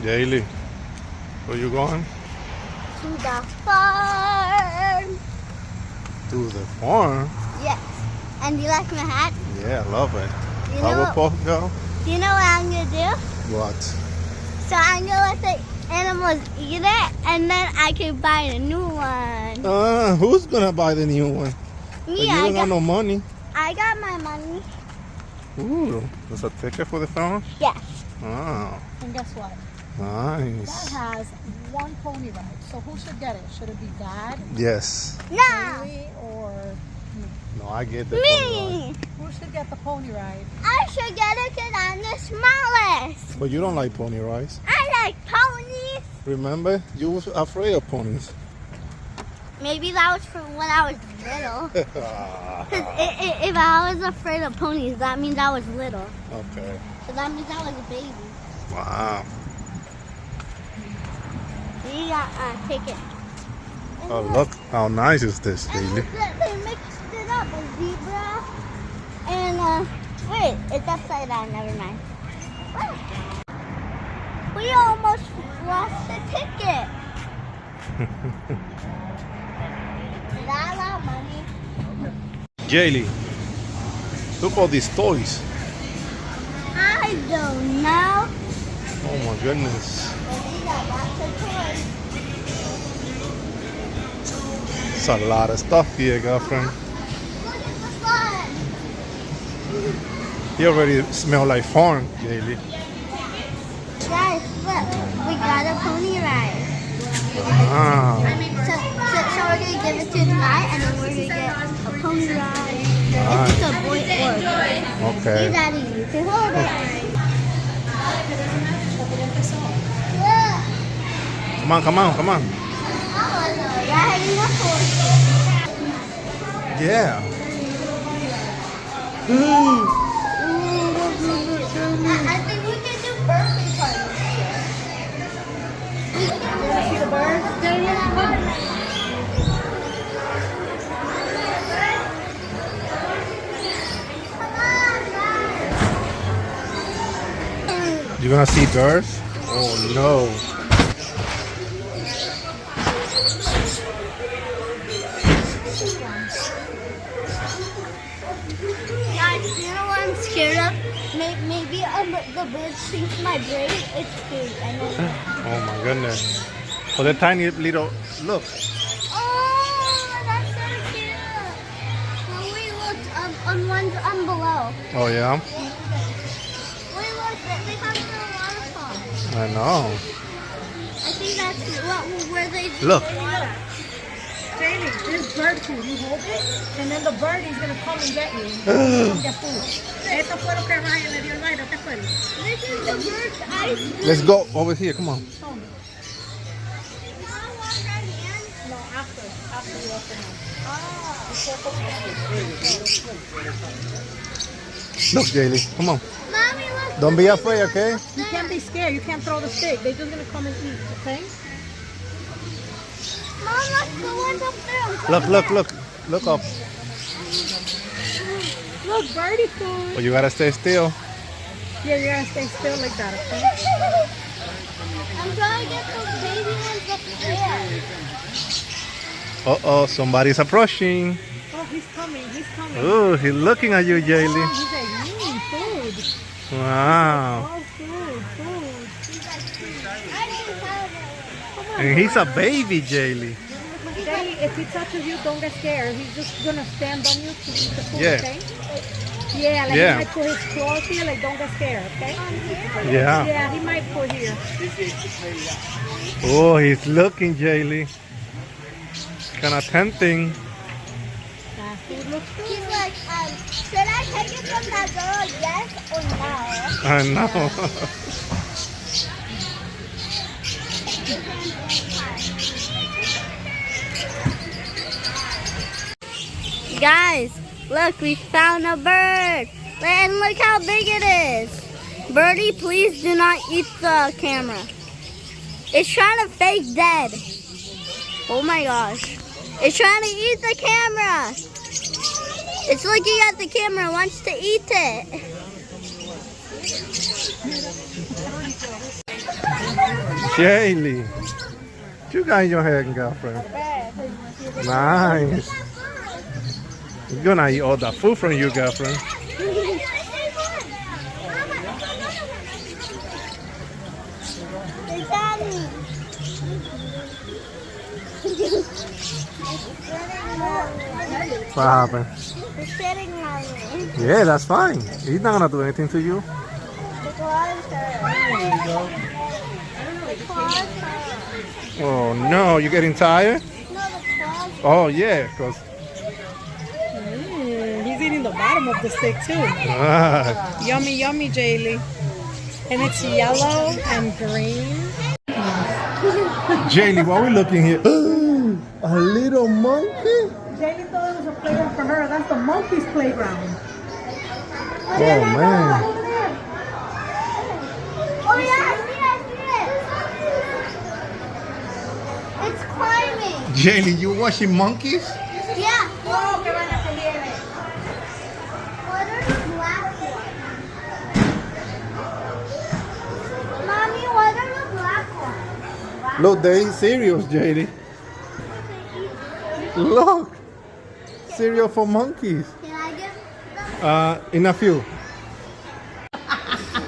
Jailey, where you going? To the farm. To the farm? Yes. And do you like my hat? Yeah, I love it. You How know will both go? Do you know what I'm going to do? What? So I'm going to let the animals eat it, and then I can buy a new one. Who's gonna buy the new one? Me, You don't got no money. I got my money. Ooh, there's a ticket for the farm? Yes. Oh, And guess what? nice. Dad has one pony ride. So who should get it? Should it be Dad, Yes. No. Jailey, or No, I get the pony Me. who should get the pony ride? I should get it because I'm the smallest. ride. But you don't like pony rides. I like ponies. Remember? You was afraid of ponies. Maybe that was from when I was little. Because if I was afraid of ponies, that means I was little. Okay. So that means I was a baby. Wow. You got a ticket. Oh, look how nice is this, And Jailey. they mixed it up, a zebra and wait, it's upside down, never mind. We almost lost the ticket. Is that a lot of money? Jailey, look at all these toys. I don't know. Oh my goodness. But we got lots of toys. It's a lot of stuff here, girlfriend. Look at the fun. You already smell like farm, Jailey. Guys, look, we got a pony ride. Wow. So we're going to give it to the guy, and then we're going to get a pony ride. If it's a boy or a girl. Okay. Hey, Daddy, you can hold it. Look. Come on. I was riding a horse. Yeah. I think we can do birthday parties here. We can see the birds. They're in that bird. You gonna see birds? Oh no. Guys, you know what I'm scared of? Maybe the bird thinks my brain is food. And then, Oh my goodness. Oh, the tiny little, look. oh, that's so cute. When we looked on ones below. Oh yeah? We looked, they have the waterfall. I know. I think that's where they do Look. the water. Jailey, this bird food, you hold it, and then the bird is going to come and get you. Come get food. Esto fue lo que Ryan le dio el baile, ¿te acuerdas? This is the bird's ice cream. Let's go over here, come on. You wanna wash our hands? No, after you wash your hands. Look, Jailey, come on. Mommy, look. Don't be afraid, okay? You can't be scared. You can't throw the stick. They're just going to come and eat, okay? Mom, look, the one's up there. Look up. Look, birdie food. But you gotta stay still. Yeah, you got to stay still like that, okay? I'm trying to get those baby ones up there. Uh-oh, somebody's approaching. Oh, he's coming. Oh, he's looking at you, Jailey. Oh, he's like, food. Wow. Oh, food. I didn't tell them. And he's a baby, Jailey. Jailey, if he touches you, don't get scared. He's just gonna stand on you to eat the food, Yeah. okay? Yeah, like Yeah. he might put his claws here, like don't get scared, okay? Yeah. Yeah, he might put here. Oh, he's looking, Jailey. Kinda tempting. That food looks good. He's like, should I take it from that girl, yes or no? I know. Guys, look, we found a bird. And look how big it is. Birdie, please do not eat the camera. It's trying to fake dead. Oh my gosh. It's trying to eat the camera. It's looking at the camera, wants to eat it. Jailey. What you got in your hand, girlfriend? Nice. We're gonna eat all the food from you, girlfriend. What happened? It's sitting on me. Yeah, that's fine. He's not gonna do anything to you. The claws hurt. The claws hurt. Oh no, you getting tired? No, the claws. Oh yeah, cause He's eating the bottom of the stick too. ah, Yummy, yummy, Jailey. And it's yellow and green. Jailey, what we looking here? A little monkey? Jailey thought it was a playground for her. That's the monkey's playground. Oh man. Over there. Oh yeah, I see it. It's climbing. Jailey, you watching monkeys? Yeah. Oh, que van a salir. What are the black ones? Mommy, what are the black ones? Look, they eat cereals, Jailey. Look, cereal for monkeys. Can I get them? In a few.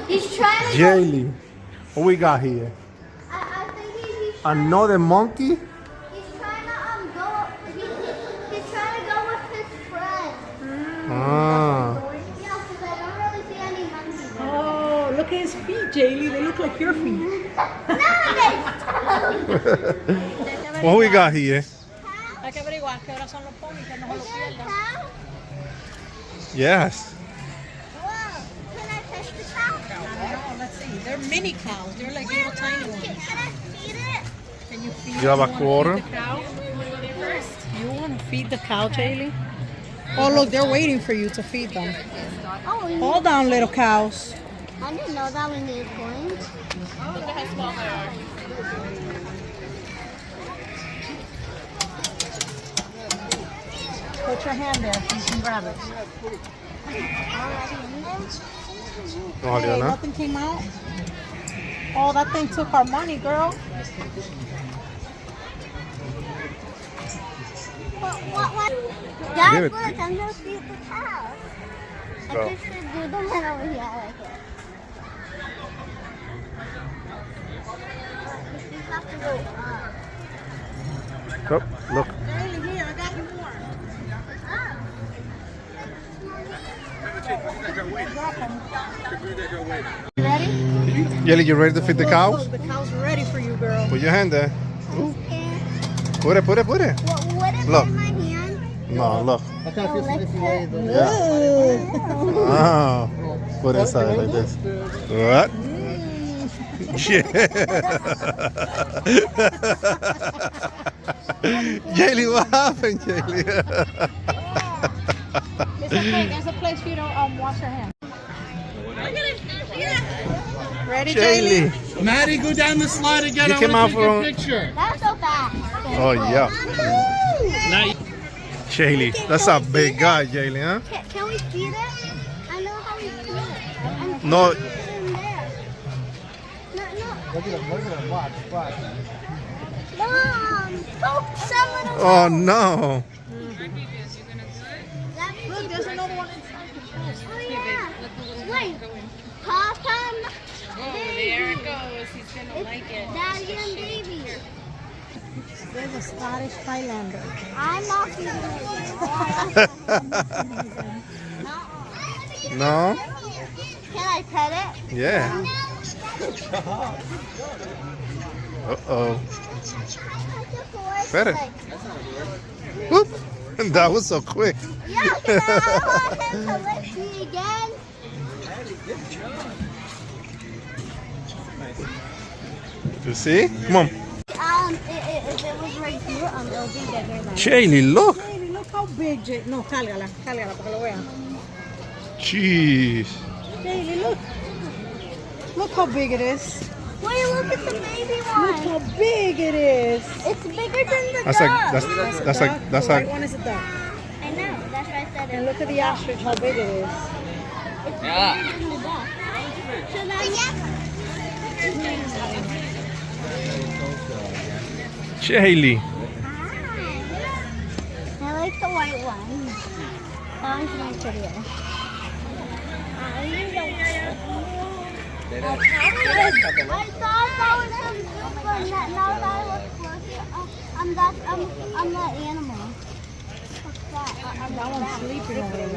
He's trying to go. Jailey, what we got here? I think he's Another monkey? trying to go. He's trying to go with his friend. Ah. Yeah, because I don't really see any monkeys. Oh, look at his feet, Jailey. They look like your feet. What we got here? Hay que averiguar qué horas son los ponis que no se los pierdan. Yes. Whoa, can I touch the cow? No, let's see. They're mini cows. They're like little tiny ones. Can I feed it? Can you feed You have a wanna quarter? feed the cow? You want to feed the cow, Jailey? Oh, look, they're waiting for you to feed them. Oh, Hold on, little cows. I didn't know that we needed coins. Put your hand there so you can grab it. No, Hey, Leona. nothing came out? Oh, that thing took our money, girl. What? Give Dad, it. look, I'm gonna feed the cow. I Go. just should do the one over here like it. You have to go up. Oh, look. Jailey, here, I got you more. Ready? Jailey, you ready to feed the cows? Look, the cows are ready for you, girl. Put your hand there. And Put it. what if Look. in my hand? No, look. Oh, let's put- Yeah. Oh. Put it inside like this. What? Yeah. Jailey, what happened, Jailey? It's okay. There's a place for you to wash your hands. Ready, Jailey? Jailey. Maddie, go down the slide again. You I came want out to take from- a picture. That's so fast. Oh, yeah. Now you- Jailey, that's a big guy, Jailey, huh? Can we feed it? I know how we feed it. I'm No. feeding it in there. No. Look at him, watch. Mom! Oh, someone will Oh, no. That means Look, there's another one inside. Oh, yeah. Wait. Papa. Oh, there it goes. He's gonna like it. Daddy and baby. There's a Scottish Highlander. I'm not feeding it. No? Can I pet it? Yeah. Uh-oh. Pet it. Whoop. That was so quick. Yeah, can I want him to lick me again? You see? Come on. If it was right here, it would be bigger than Jailey, look. Jailey, look how big. No, cálgala para que lo vean. Jeez. Jailey, look. Look how big it is. Wait, look at the baby Look one. how big it is. It's bigger than the That's duck. like that's Duck. that's The white like one is a duck. I know. That's why I said And it. look at the ostrich, how big it is. It's bigger than the duck. So now, Jailey. Hi. I like the white one. That one's my prettier. I thought that was some soup, but now that I look closer, I'm the animal. What's that? That one's sleeping over there.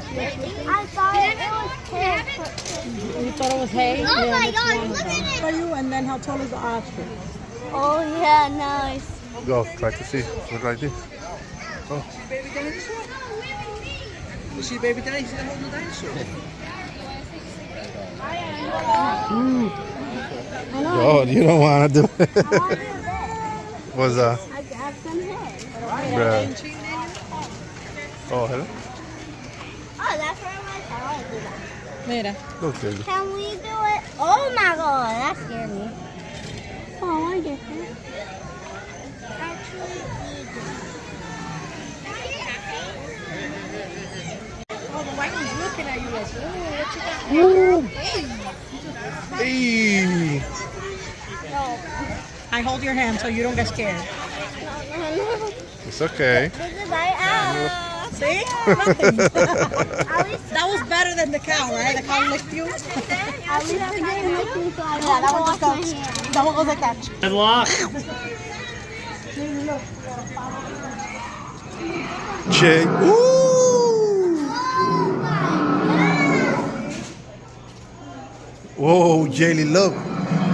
I thought it was hay. You thought it was hay? Oh my God, look at it! For you, and then how tall is the ostrich? Oh yeah, nice. Go, try to see. Look like this. Go. Baby dinosaur? You see baby dinosaur? Hold the dinosaur. Oh, you don't want to do it. I want to do this. What's that? I got some hay. Bruh. Oh, hello? Oh, that's where I want to do that. Mira. Look, Jailey. Can we do it? Oh my God, that scared me. Oh, I want to get that. Oh, the white one's looking at you like, oh, what you got? Woo. Hey. I hold your hand so you don't get scared. No. It's okay. This is right out. See? At Nothing. least That was better than the cow, right? The cow licked you? I can lick me so I Yeah, that one wash just my goes. hands. That one goes like that. Good luck. Jay. Ooh. Whoa, Jailey, look.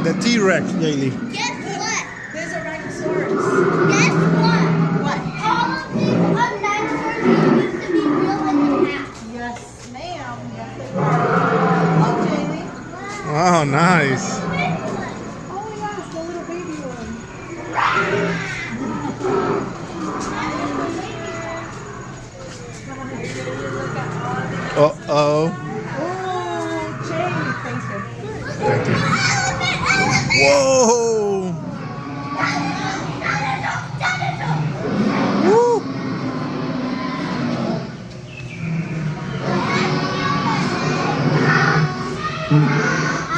The T-Rex, Jailey. Guess what? There's a rhinoceros. Guess what? What? All of these dinosaurs used to be real in the past. Yes, ma'am. Yes, they were. Look, Jailey. Wow, nice. Oh, yes, the little baby one. Uh-oh. Oh, Jailey, thank you. Thank you. Whoa. Woo.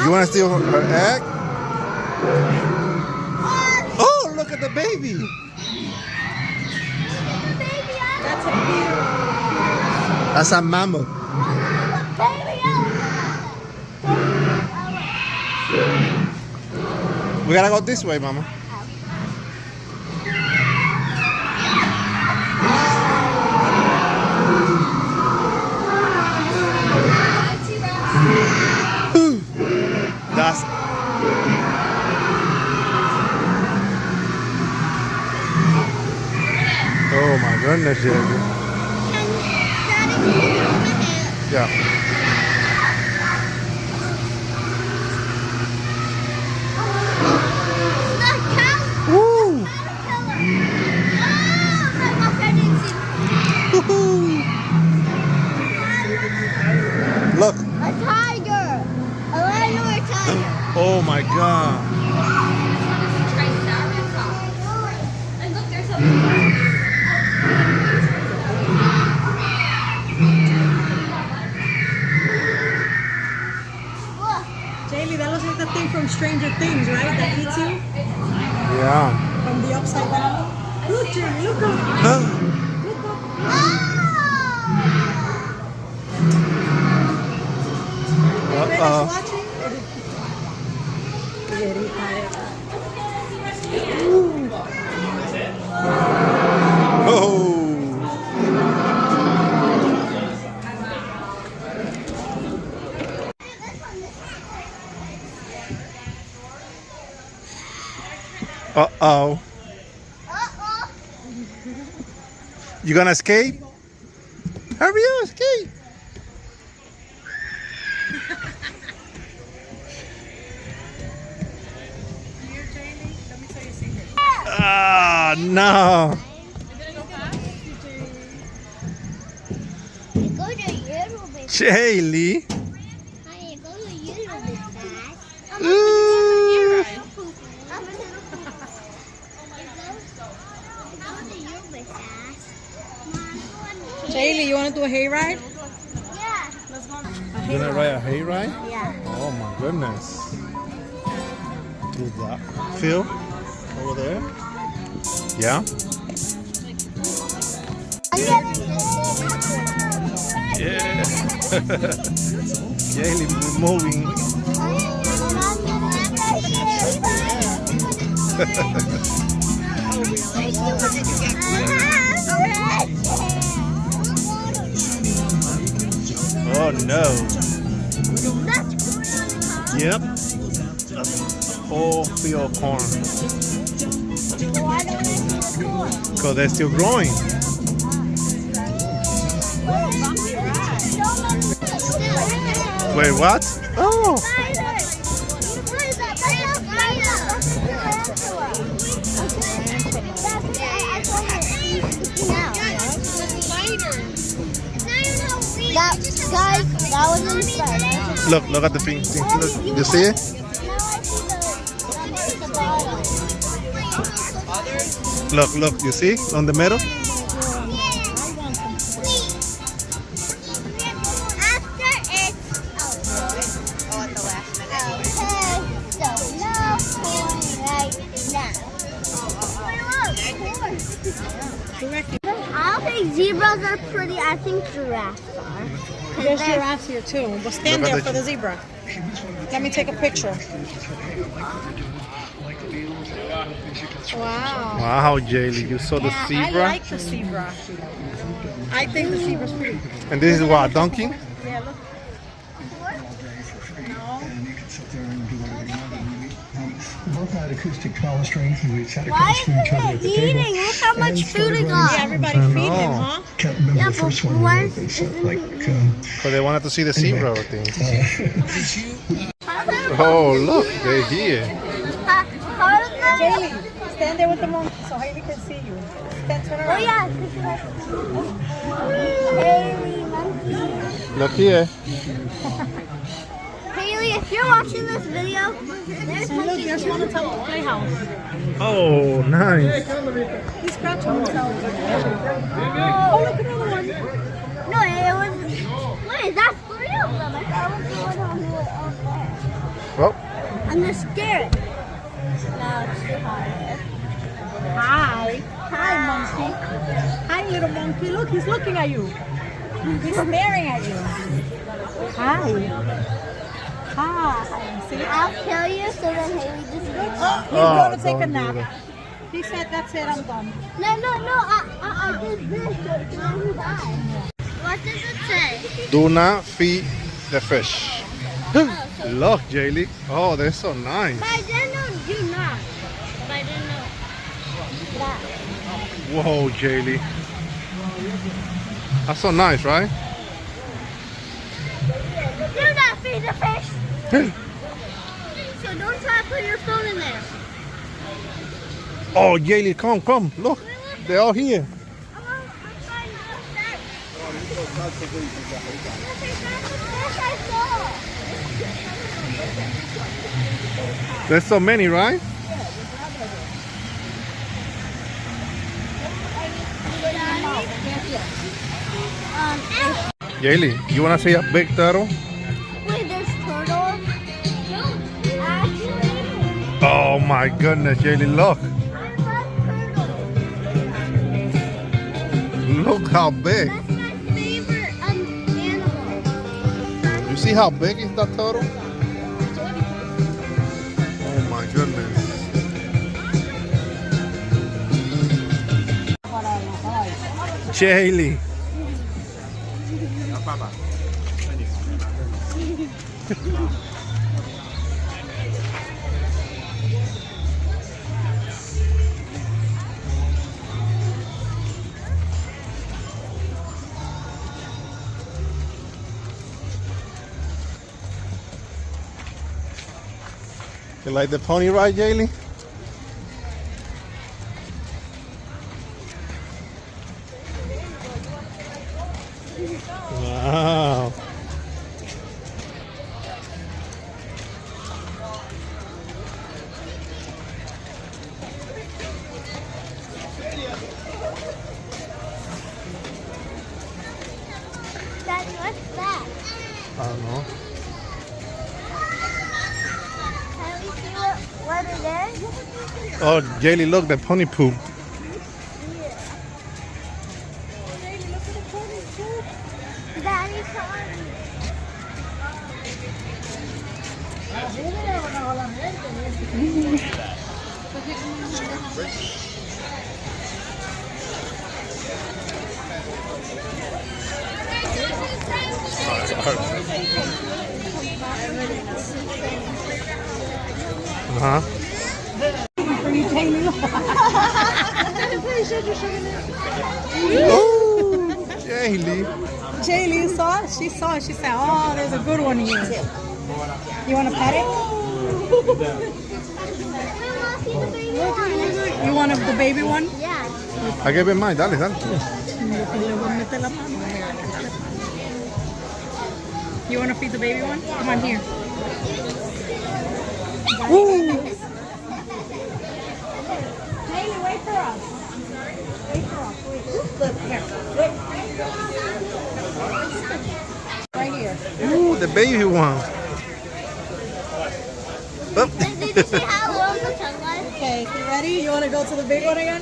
You want to steal her egg? Oh, look at the baby. That's a beautiful. That's a mammoth. We gotta go this way, mama. That's oh my goodness, Jailey. Yeah. Woo! Look. A tiger! A lion tiger! Oh my God. And look, there's a Jailey, that looks like the thing from Stranger Things, right? That eats you Yeah. from the upside down. Look, Jailey, look up. Huh? Look up. Finish Uh-oh. watching? Oh. Uh-oh. You gonna escape? Hurry up, escape. Here, Jailey, let me tell you a secret. Ah, no. Go to little bit. Jailey. Go to little bit fast. Ooh. Jailey, you want to do a hayride? Yeah. Let's go. You gonna ride a hayride? Yeah. Oh my goodness. To that field over there. Yeah? Yeah. Jailey moving. Oh no. Yep. Whole field of corn. Because they're still growing. Wait, what? Oh. That was inside. Look at the pink thing. Look, you see it? Look, you see? On the middle? I don't think zebras are pretty. I think giraffes are. There's giraffes here too. But stand there for the zebra. Let me take a picture. Wow. Wow, Jailey, you saw the zebra? I like the zebra. I think the zebra's pretty. And this is what, donkey? Yeah, look. Both had acoustic knowledge strength and we sat Why across from each other is at it the table. eating? Look how much food it got. Yeah, everybody feed him, huh? Can't remember Yeah, the first but one why we wrote, but is it's like Because they wanted to see the zebra thing. Oh, look, they're here. Jailey, stand there with the monkey so Haley can see you. Stand, turn Oh around. yeah. Haley, monkey. Look here. Haley, if you're watching this video, there's And look, monkeys there's here. one on top of the playhouse. Oh, nice. He's scratching himself. Oh, look, another one. No, it was. Wait, that's three of them. I thought it was the one on the up there. Well, I'm gonna scare it. No, it's too hard. Hi. Hi, monkey. Hi, little monkey. Look, he's looking at you. He's staring at you. Hi. Hi. See? I'll kill you so then Haley just goes. He's Oh, going to take a don't do nap. that. He said, that's it, I'm done. No, I did this so then he died. What does it say? do not feed the fish. Look, Jailey. Oh, they're so nice. But I didn't know do not. But I didn't know that. Whoa, Jailey. That's so nice, right? Do not feed the fish. So don't try to put your phone in there. Oh, Jailey, come. Look, they're all here. I'm trying to look that. Look, that's the fish I saw. There's so many, right? Jailey, you want to see a big turtle? Wait, there's turtles? Actually, Oh my goodness, Jailey, look. I love turtles. Look how big. That's my favorite animal. You see how big is that turtle? Oh my goodness. Jailey. You like the pony ride, Jailey? Wow. Daddy, what's that? I don't know. Can we see what it is? Oh, Jailey, look, the pony poop. Uh-huh. Oh, Jailey. Jailey saw it. She saw it. She said, "Oh, there's a good one here. You want to pet it? You want the baby one? Yeah. I gave it mine. Dale, dale. You want to feed the baby one? Come on here. Jailey, wait for us. Wait for us. Wait. Here. Wait. Right here. Ooh, the baby one. Oh. Did you see how long the tongue was? Okay, you ready? You want to go to the big one again?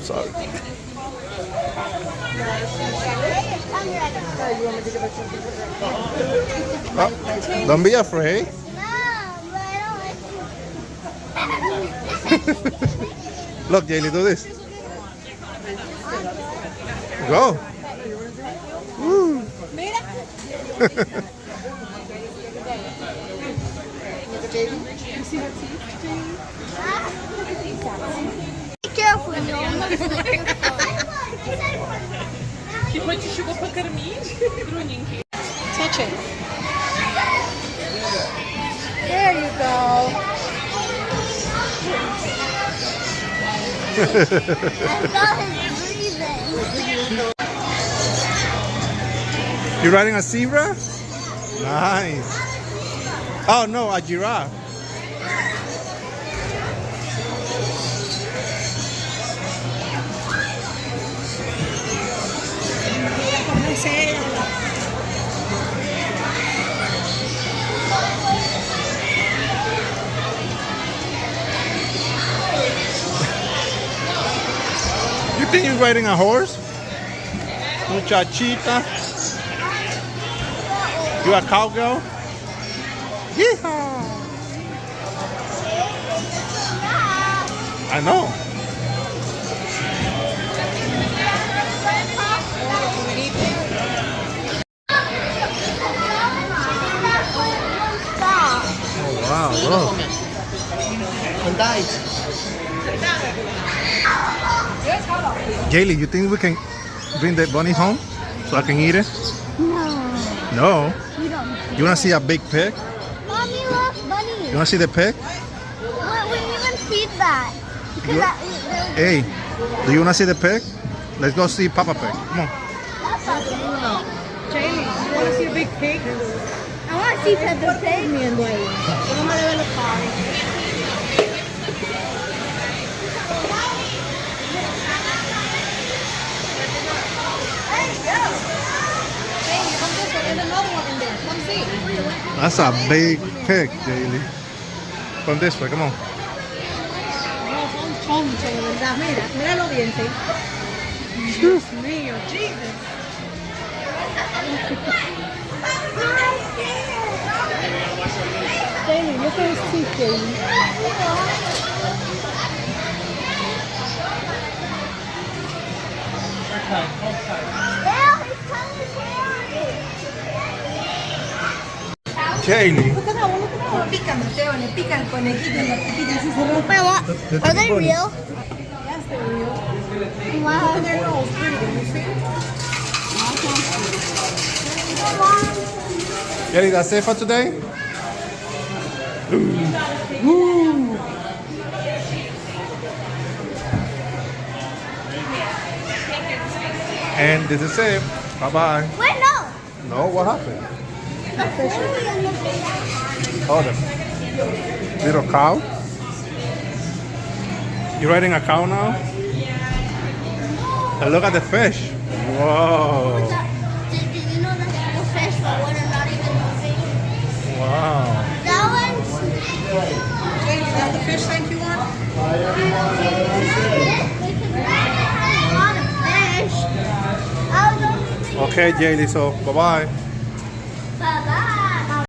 Sorry. Oh, don't be afraid. No, but I don't like Look, Jailey, do this. Go. Woo. Be careful, you almost slipped your Touch it. There you go. I felt his breathing. You riding a zebra? Nice. Oh no, a giraffe. You think you're riding a horse? Muchachita? You a cowgirl? Yeehaw! I know. Oh, wow, look. Jailey, you think we can bring the bunny home so I can eat it? No, No. you don't. You want to see a big pig? Mommy loves bunnies. You want to see the pig? We even feed that. Because You- that, Hey, do you want to see the pig? Let's go see Papa Pig. Come on. Jailey, you want to see a big pig? I want to see Peppa Pig. There's another one in there. Come see. That's a big pig, Jailey. Come this way, come on. No, son chonchos, de verdad. Mira, mira los dientes. Dios mío, Jesus. Jailey, look at his teeth, Jailey. Jailey. Look at that one, look at that one. Pica, Mateo, le pica el conejito en la pipita así se rompe. Wait, what? Are they real? Yes, they're real. Wow. Look at their nose, breathing, you see? Jailey, that's it for today? Woo. And this is it. Bye-bye. Wait, no. No, what happened? Oh, the little cow? You riding a cow now? And look at the fish. Whoa. Did you know that the fish but water not even moving? Wow. That one's Jailey, is that the fish tank you want? a lot of fish. I was only thinking Okay, Jailey, so bye-bye.